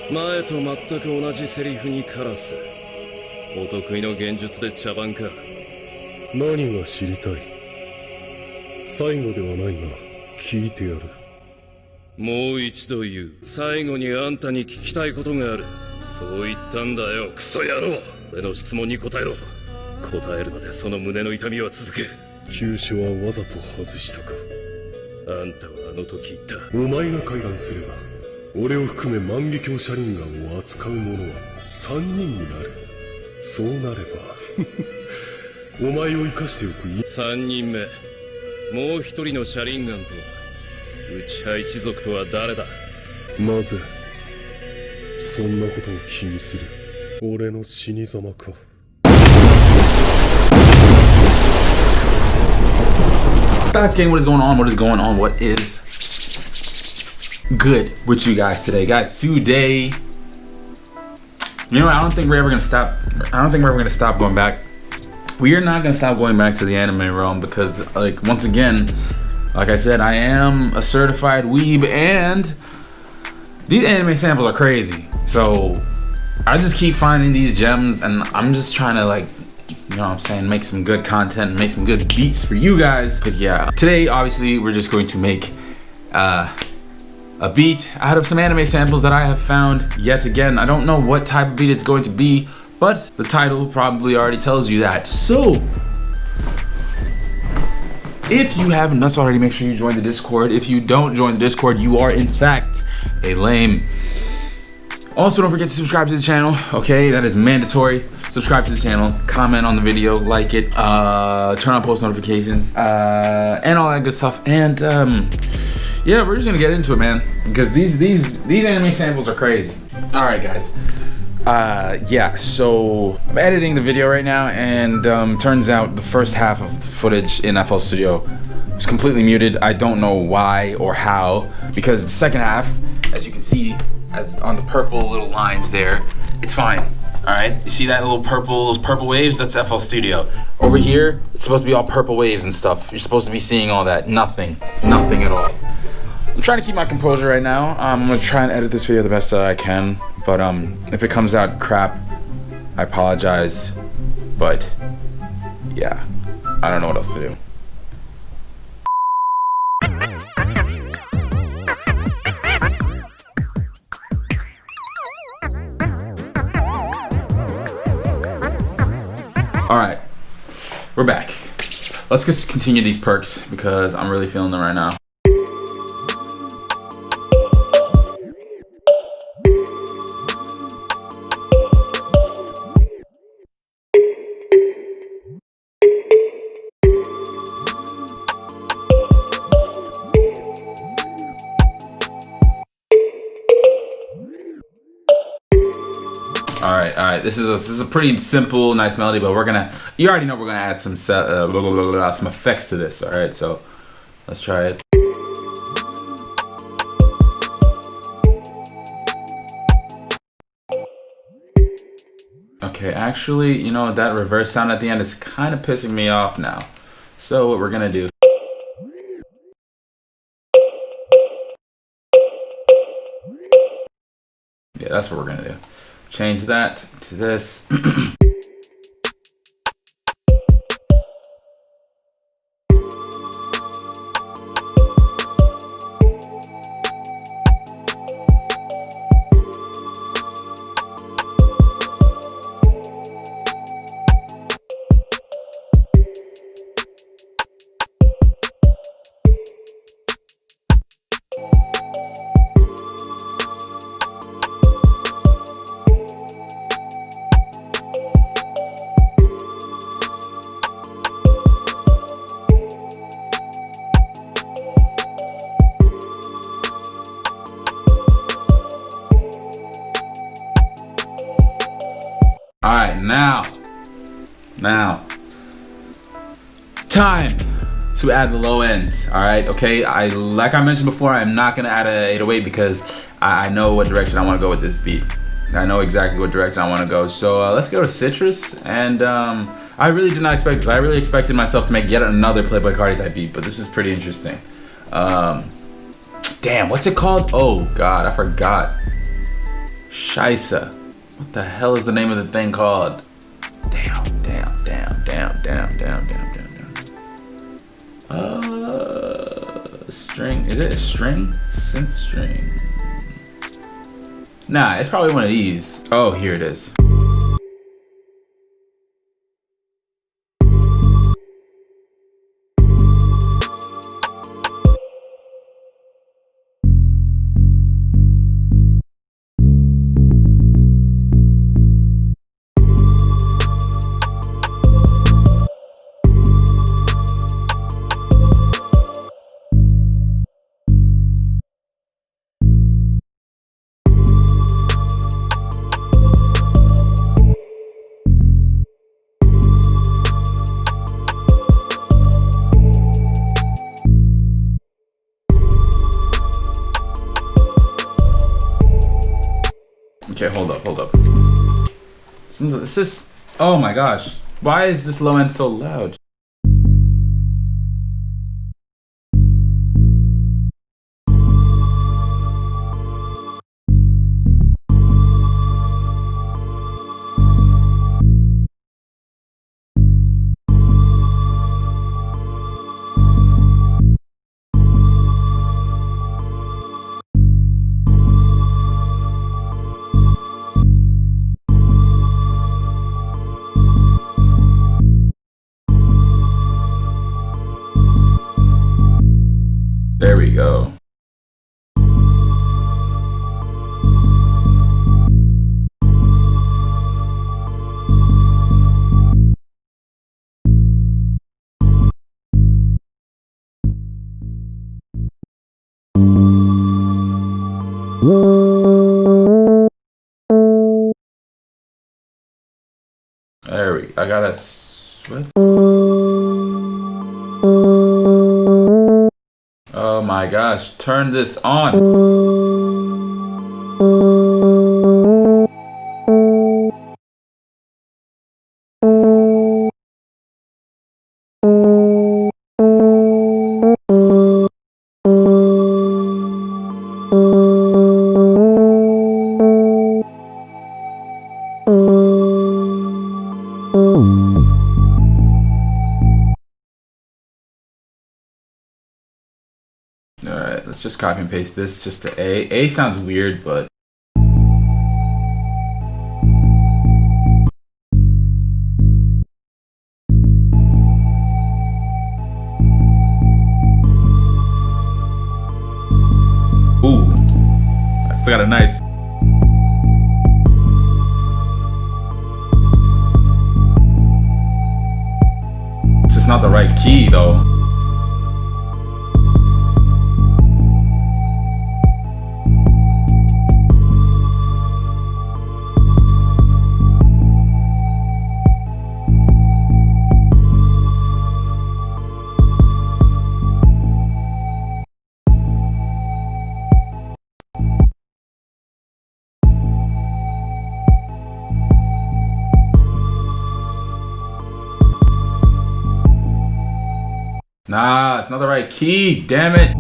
前と全く同じセリフにカラス。お得意の幻術で茶番か。何が知りたい？最後ではないが聞いてやる。もう一度言う。最後にあんたに聞きたいことがある。そう言ったんだよ、クソ野郎。俺の質問に答えろ。答えるまでその胸の痛みは続く。急所はわざと外したか。あんたはあの時言った。お前が開眼すれば俺を含め万華鏡車輪眼を扱う者は3人になる。そうなればお前を生かしておく。3人目、もう一人の車輪眼とは内派一族とは誰だ？なぜそんなことを気にする？俺の死に様か。Guys, gang, what is going on? What is going on? What is good with you guys today? Guys, today, you know, I don't think we're ever gonna stop. I don't think we're ever gonna stop going back. We are not gonna stop going back to the anime realm because, like, once again, like I said, I am a certified weeb, and these anime samples are crazy. So I just keep finding these gems, and I'm just trying to, like, you know what I'm saying, make some good content, make some good beats for you guys. But yeah, today obviously we're just going to make a beat out of some anime samples that I have found yet again. I don't know what type of beat it's going to be, but the title probably already tells you that. So if you haven't done so already, make sure you join the Discord. If you don't join the Discord, you are in fact a lame. Also, don't forget to subscribe to the channel, okay? That is mandatory. Subscribe to the channel, comment on the video, like it, turn on post notifications, and all that good stuff. And yeah, we're just gonna get into it, man, because these anime samples are crazy. All right, guys. Yeah, so I'm editing the video right now, and turns out the first half of the footage in FL Studio was completely muted. I don't know why or how, because the second half, as you can see, as on the purple little lines there, it's fine. All right, you see that little those purple waves? That's FL Studio. Over here, it's supposed to be all purple waves and stuff. You're supposed to be seeing all that. Nothing at all. I'm trying to keep my composure right now. I'm gonna try and edit this video the best that I can, but if it comes out crap, I apologize. But yeah, I don't know what else to do. All right, we're back. Let's just continue these perks because I'm really feeling them right now. All right. This is a pretty simple, nice melody, but you already know we're gonna add some effects to this. All right, so let's try it. Okay, actually, you know, that reverse sound at the end is kind of pissing me off now. So what we're gonna do. Yeah, that's what we're gonna do. Change that to this. All right, now, time to add the low end. All right, okay. Like I mentioned before, I'm not gonna add a 808 because I know what direction I want to go with this beat. I know exactly what direction I want to go. So let's go to Citrus. And I really did not expect this. I really expected myself to make yet another Playboy Cardi type beat, but this is pretty interesting. Damn, what's it called? Oh God, I forgot. Scheisse. What the hell is the name of the thing called? Damn. String. Is it a string? Synth string. Nah, it's probably one of these. Oh, here it is. Okay, hold up. This is, oh my gosh. Why is this low end so loud? There we go. I gotta sweat. Oh my gosh, turn this on. Alright, let's just copy and paste this just to A. A sounds weird, but ooh, I still got a nice. It's just not the right key though. Nah, it's not the right key, damn it.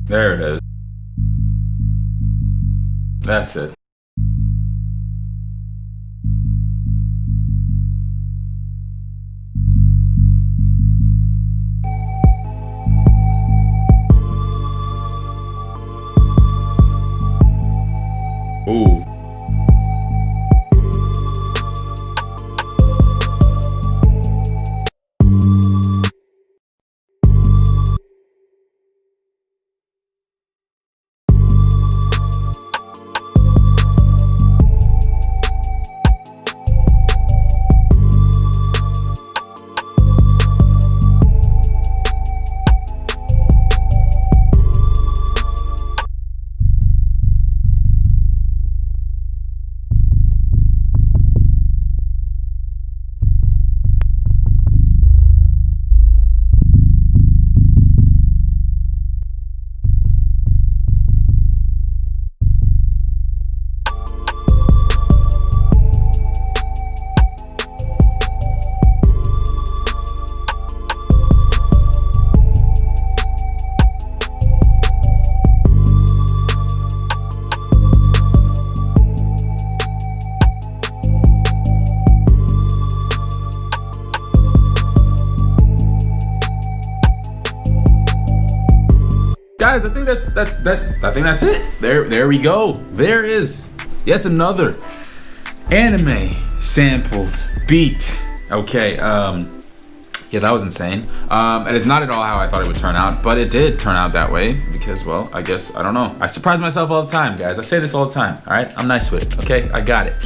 There it is. That's it. Ooh. think that's it. There we go. There is yet another anime sampled beat. Okay, yeah, that was insane. And it's not at all how I thought it would turn out, but it did turn out that way because, well, I guess, I don't know. I surprise myself all the time, guys. I say this all the time, all right? I'm nice with it, okay? I got it.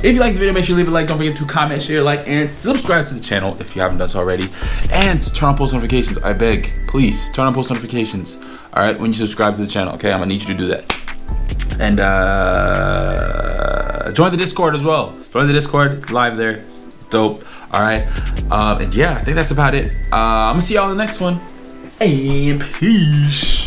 If you like the video, make sure you leave a like. Don't forget to comment, share, like, and subscribe to the channel if you haven't done so already. And turn on post notifications, I beg. Please, turn on post notifications, all right, when you subscribe to the channel, okay? I'm gonna need you to do that. And join the Discord as well. Join the Discord, it's live there. It's dope. All right, and yeah, I think that's about it. I'm gonna see y'all in the next one, and peace.